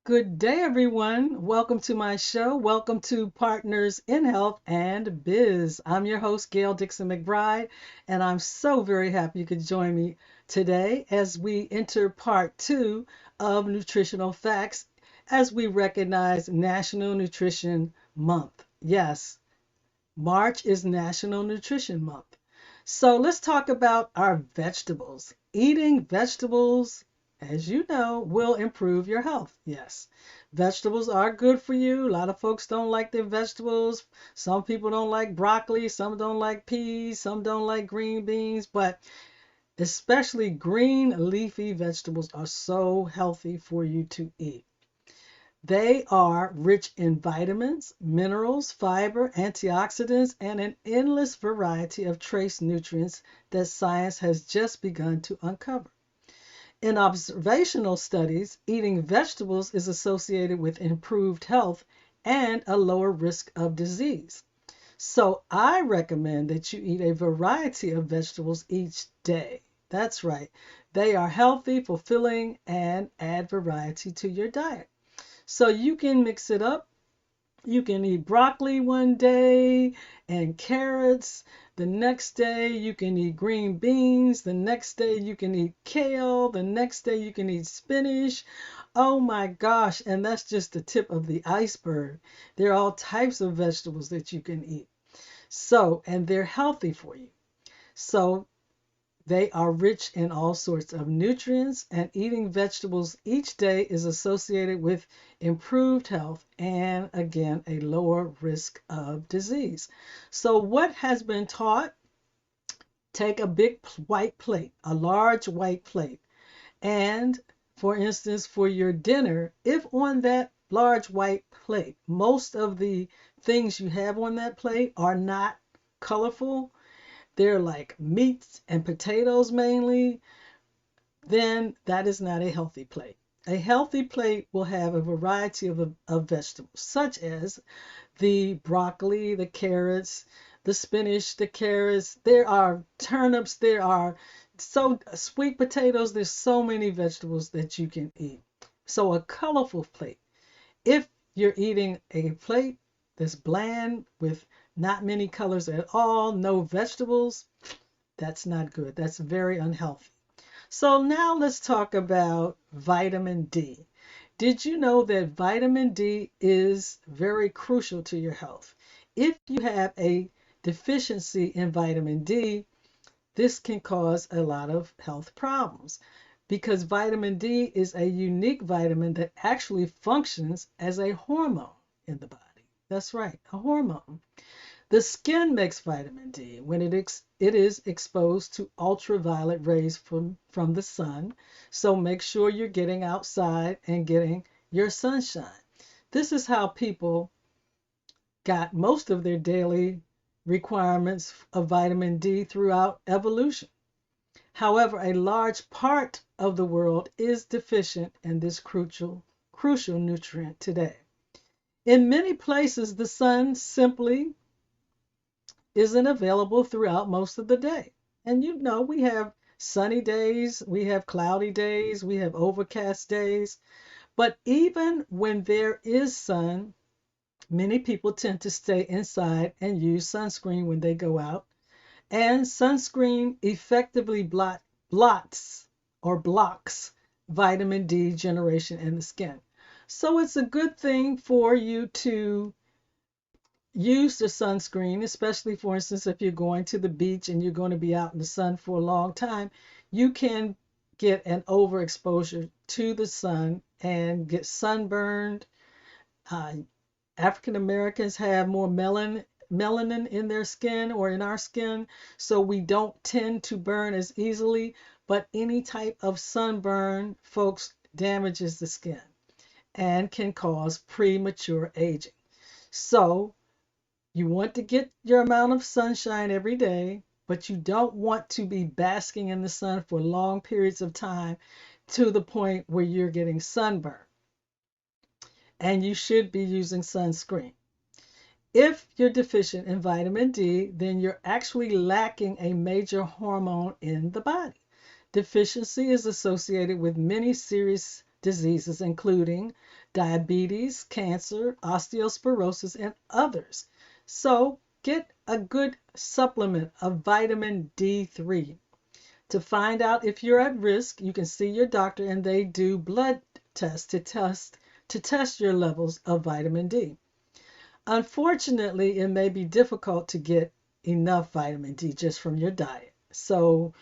Good day, everyone. Welcome to my show. Welcome to Partners in Health and Biz. I'm your host, Gail Dixon McBride, and I'm so very happy you could join me today as we enter part two of Nutritional Facts as we recognize National Nutrition Month. Yes, March is National Nutrition Month. So let's talk about our vegetables. Eating vegetables, as you know, will improve your health. Yes, vegetables are good for you. A lot of folks don't like their vegetables. Some people don't like broccoli, some don't like peas, some don't like green beans, but especially green leafy vegetables are so healthy for you to eat. They are rich in vitamins, minerals, fiber, antioxidants, and an endless variety of trace nutrients that science has just begun to uncover. In observational studies, eating vegetables is associated with improved health and a lower risk of disease. So I recommend that you eat a variety of vegetables each day. That's right. They are healthy, fulfilling, and add variety to your diet. So you can mix it up. You can eat broccoli one day and carrots. The next day you can eat green beans. The next day you can eat kale. The next day you can eat spinach. Oh my gosh, and that's just the tip of the iceberg. There are all types of vegetables that you can eat. So, and they're healthy for you. So they are rich in all sorts of nutrients, and eating vegetables each day is associated with improved health and, again, a lower risk of disease. So, what has been taught? Take a big white plate, a large white plate, and for instance, for your dinner, if on that large white plate, most of the things you have on that plate are not colorful, they're like meats and potatoes mainly, then that is not a healthy plate. A healthy plate will have a variety of vegetables, such as the broccoli, the carrots, the spinach, the carrots. There are turnips, there are sweet potatoes. There's so many vegetables that you can eat. So a colorful plate. If you're eating a plate that's bland with not many colors at all, no vegetables, that's not good. That's very unhealthy. So now let's talk about vitamin D. Did you know that vitamin D is very crucial to your health? If you have a deficiency in vitamin D, this can cause a lot of health problems because vitamin D is a unique vitamin that actually functions as a hormone in the body. That's right, a hormone. The skin makes vitamin D when it is exposed to ultraviolet rays from the sun. So make sure you're getting outside and getting your sunshine. This is how people got most of their daily requirements of vitamin D throughout evolution. However, a large part of the world is deficient in this crucial nutrient today. In many places, the sun simply isn't available throughout most of the day. And you know, we have sunny days, we have cloudy days, we have overcast days. But even when there is sun, many people tend to stay inside and use sunscreen when they go out. And sunscreen effectively blots or blocks vitamin D generation in the skin. So it's a good thing for you to use the sunscreen, especially for instance, if you're going to the beach and you're going to be out in the sun for a long time, you can get an overexposure to the sun and get sunburned. Uh, African Americans have more melanin in their skin or in our skin, so we don't tend to burn as easily, but any type of sunburn, folks, damages the skin and can cause premature aging. So you want to get your amount of sunshine every day, but you don't want to be basking in the sun for long periods of time to the point where you're getting sunburn. And you should be using sunscreen. If you're deficient in vitamin D, then you're actually lacking a major hormone in the body. Deficiency is associated with many serious diseases, including diabetes, cancer, osteoporosis, and others. So get a good supplement of vitamin D3. To find out if you're at risk, you can see your doctor and they do blood tests to test your levels of vitamin D. Unfortunately, it may be difficult to get enough vitamin D just from your diet. So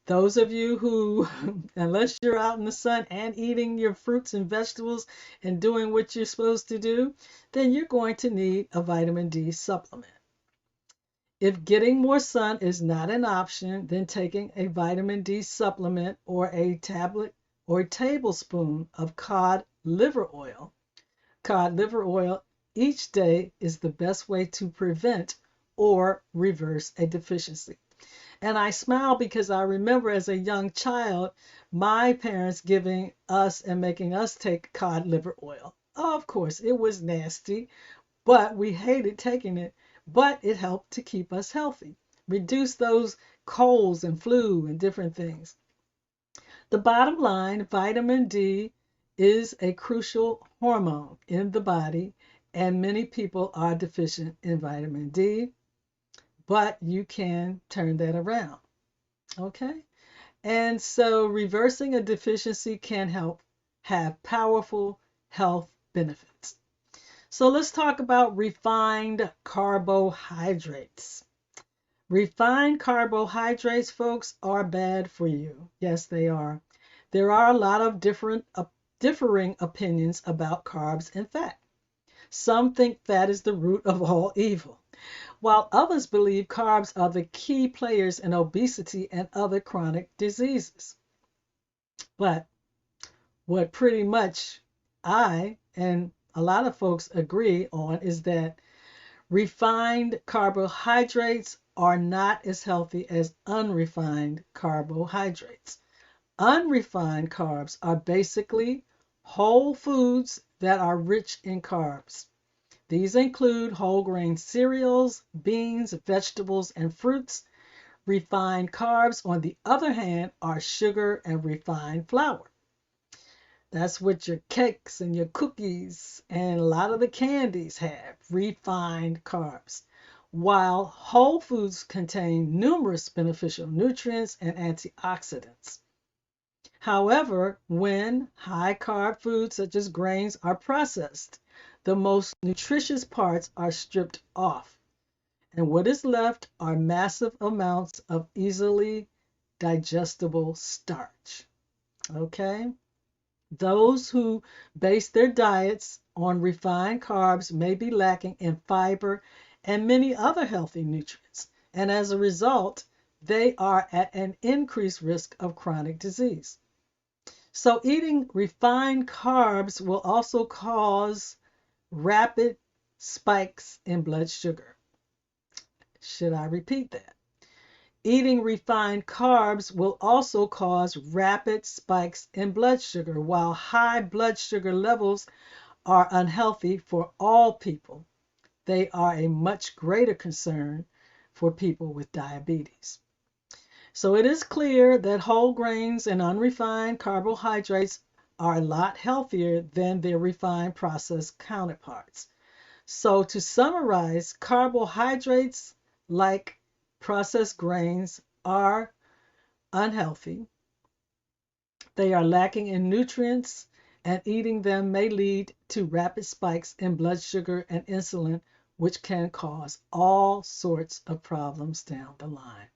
those of you who, unless you're out in the sun and eating your fruits and vegetables and doing what you're supposed to do, then you're going to need a vitamin D supplement. If getting more sun is not an option, then taking a vitamin D supplement or a tablet or a tablespoon of cod liver oil each day is the best way to prevent or reverse a deficiency. And I smile because I remember as a young child, my parents giving us and making us take cod liver oil. Of course, it was nasty, but we hated taking it, but it helped to keep us healthy, reduce those colds and flu and different things. The bottom line, vitamin D is a crucial hormone in the body, and many people are deficient in vitamin D, but you can turn that around. Okay? And so reversing a deficiency can help have powerful health benefits. So let's talk about refined carbohydrates. Refined carbohydrates, folks, are bad for you. Yes, they are. There are a lot of differing opinions about carbs and fat. Some think fat is the root of all evil, while others believe carbs are the key players in obesity and other chronic diseases. But what pretty much I and a lot of folks agree on is that refined carbohydrates are not as healthy as unrefined carbohydrates. Unrefined carbs are basically whole foods that are rich in carbs. These include whole grain cereals, beans, vegetables, and fruits. Refined carbs, on the other hand, are sugar and refined flour. That's what your cakes and your cookies and a lot of the candies have, refined carbs. While whole foods contain numerous beneficial nutrients and antioxidants. However, when high carb foods such as grains are processed, the most nutritious parts are stripped off, and what is left are massive amounts of easily digestible starch. Okay? Those who base their diets on refined carbs may be lacking in fiber and many other healthy nutrients, and as a result, they are at an increased risk of chronic disease. So eating refined carbs will also cause rapid spikes in blood sugar. Should I repeat that? Eating refined carbs will also cause rapid spikes in blood sugar, while high blood sugar levels are unhealthy for all people. They are a much greater concern for people with diabetes. So it is clear that whole grains and unrefined carbohydrates are a lot healthier than their refined processed counterparts. So to summarize, carbohydrates like processed grains are unhealthy. They are lacking in nutrients, and eating them may lead to rapid spikes in blood sugar and insulin, which can cause all sorts of problems down the line.